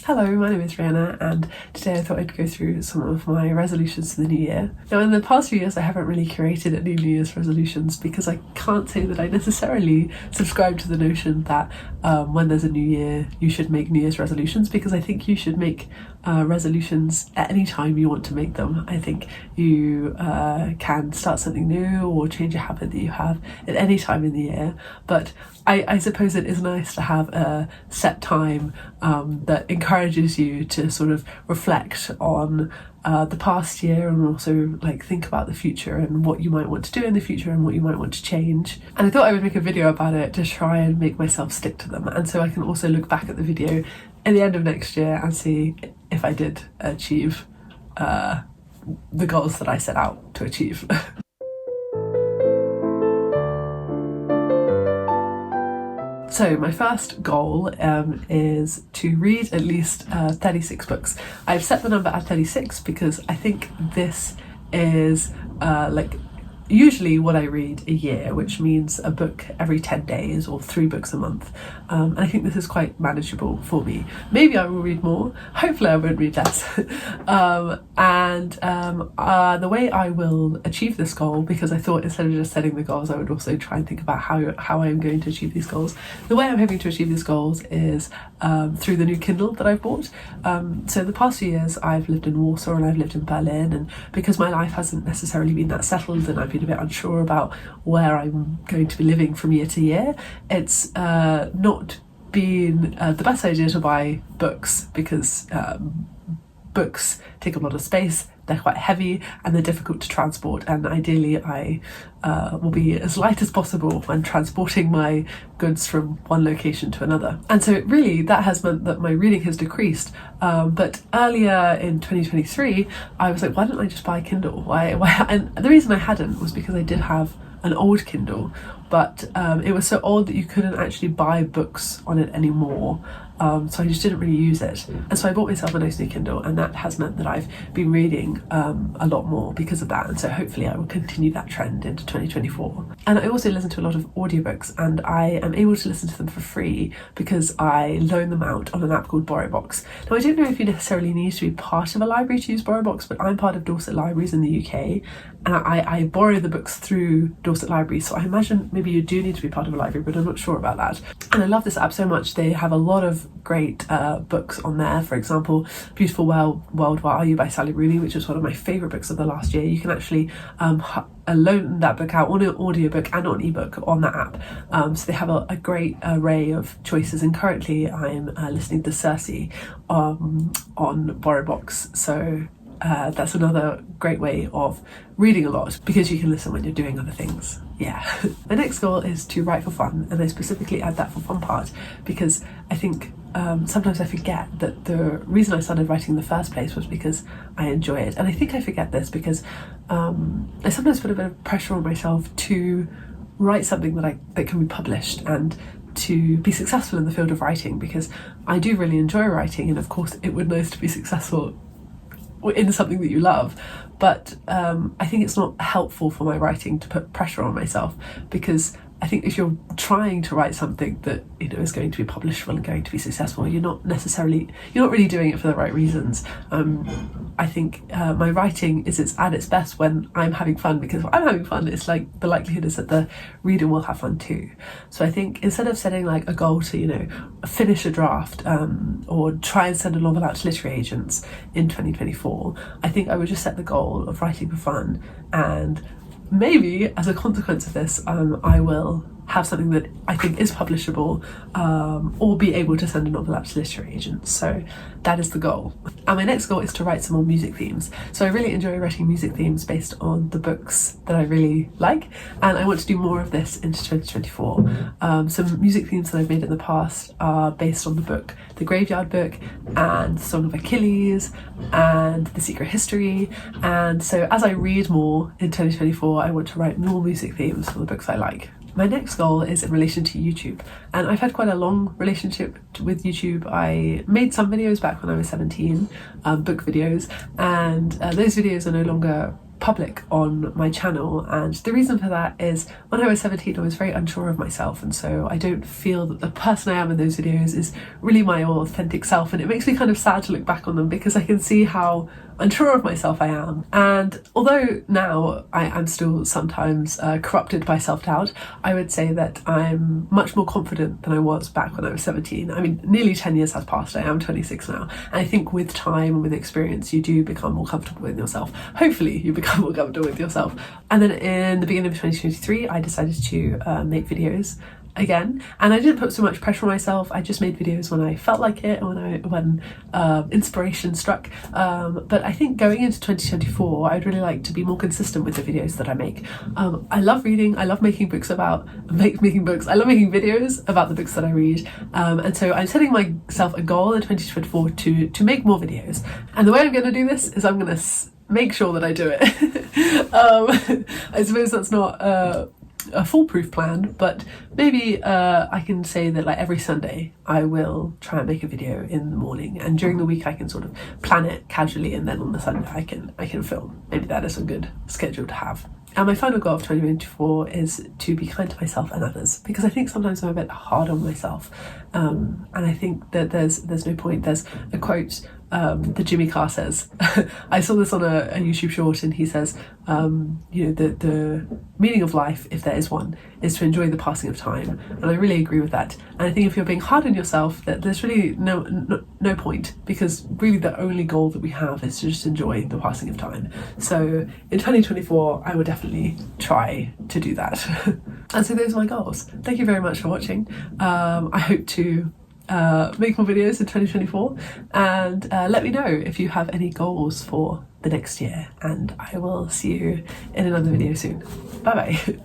Hello, my name is Rhianna, and today I thought I'd go through some of my resolutions for the new year. Now, in the past few years I haven't really curated any New Year's resolutions because I can't say that I necessarily subscribe to the notion that when there's a new year you should make New Year's resolutions, because I think you should make resolutions at any time you want to make them. I think you can start something new or change a habit that you have at any time in the year, but I suppose it is nice to have a set time that encourages you to sort of reflect on the past year and also like think about the future and what you might want to do in the future and what you might want to change. And I thought I would make a video about it to try and make myself stick to them, and so I can also look back at the video at the end of next year and see if I did achieve the goals that I set out to achieve. So my first goal is to read at least 36 books. I've set the number at 36 because I think this is usually what I read a year, which means a book every 10 days or 3 books a month. And I think this is quite manageable for me. Maybe I will read more, hopefully I won't read less. The way I will achieve this goal, because I thought instead of just setting the goals I would also try and think about how I'm going to achieve these goals. The way I'm hoping to achieve these goals is through the new Kindle that I've bought. So the past few years I've lived in Warsaw and I've lived in Berlin, and because my life hasn't necessarily been that settled and I've been a bit unsure about where I'm going to be living from year to year, it's not been the best idea to buy books, because books take a lot of space, they're quite heavy and they're difficult to transport, and ideally I will be as light as possible when transporting my goods from one location to another. And so really that has meant that my reading has decreased, but earlier in 2023 I was like, why don't I just buy a Kindle? Why? And the reason I hadn't was because I did have an old Kindle, but it was so old that you couldn't actually buy books on it anymore. So I just didn't really use it, and so I bought myself a nice new Kindle, and that has meant that I've been reading a lot more because of that, and so hopefully I will continue that trend into 2024. And I also listen to a lot of audiobooks, and I am able to listen to them for free because I loan them out on an app called BorrowBox. Now I don't know if you necessarily need to be part of a library to use BorrowBox, but I'm part of Dorset Libraries in the UK, and I borrow the books through Dorset Libraries, so I imagine maybe you do need to be part of a library, but I'm not sure about that. And I love this app so much. They have a lot of great books on there. For example, Beautiful World, Where Are You by Sally Rooney, which is one of my favourite books of the last year. You can actually loan that book out on an audiobook and on ebook on that app. So they have a great array of choices, and currently I'm listening to Circe on BorrowBox. So that's another great way of reading a lot, because you can listen when you're doing other things. Yeah. My next goal is to write for fun, and I specifically add that for fun part because I think sometimes I forget that the reason I started writing in the first place was because I enjoy it. And I think I forget this because I sometimes put a bit of pressure on myself to write something that can be published and to be successful in the field of writing, because I do really enjoy writing, and of course it would be nice to be successful in something that you love, but I think it's not helpful for my writing to put pressure on myself, because I think if you're trying to write something that is going to be publishable and going to be successful, you're not really doing it for the right reasons. I think my writing is at its best when I'm having fun, because when I'm having fun, it's like the likelihood is that the reader will have fun too. So I think instead of setting like a goal to finish a draft or try and send a novel out to literary agents in 2024, I think I would just set the goal of writing for fun, and maybe as a consequence of this I will have something that I think is publishable, or be able to send a novel out to literary agents. So that is the goal. And my next goal is to write some more music themes. So I really enjoy writing music themes based on the books that I really like, and I want to do more of this into 2024. Some music themes that I've made in the past are based on the book The Graveyard Book and Song of Achilles and The Secret History, and so as I read more in 2024 I want to write more music themes for the books I like. My next goal is in relation to YouTube, and I've had quite a long relationship with YouTube. I made some videos back when I was 17, book videos, and those videos are no longer public on my channel, and the reason for that is when I was 17 I was very unsure of myself, and so I don't feel that the person I am in those videos is really my authentic self, and it makes me kind of sad to look back on them because I can see how unsure of myself I am. And although now I'm still sometimes corrupted by self-doubt, I would say that I'm much more confident than I was back when I was 17. I mean, nearly 10 years has passed. I am 26 now, and I think with time and with experience you do become more comfortable with yourself. Hopefully you become more comfortable with yourself. And then in the beginning of 2023 I decided to make videos again, and I didn't put so much pressure on myself. I just made videos when I felt like it, when inspiration struck. But I think going into 2024 I'd really like to be more consistent with the videos that I make. I love reading, I love making books about making books, I love making videos about the books that I read, and so I'm setting myself a goal in 2024 to make more videos, and the way I'm going to do this is I'm going to make sure that I do it. I suppose that's not a foolproof plan, but maybe I can say that like every Sunday I will try and make a video in the morning, and during the week I can sort of plan it casually, and then on the Sunday I can film. Maybe that is a good schedule to have. And my final goal of 2024 is to be kind to myself and others, because I think sometimes I'm a bit hard on myself, and I think that there's no point. There's a quote that Jimmy Carr says. I saw this on a YouTube short, and he says, you know, the meaning of life, if there is one, is to enjoy the passing of time. And I really agree with that. And I think if you're being hard on yourself, that there's really no point, because really the only goal that we have is to just enjoy the passing of time. So in 2024 I would definitely try to do that. And so those are my goals. Thank you very much for watching. I hope to make more videos in 2024, and let me know if you have any goals for the next year, and I will see you in another video soon. Bye bye.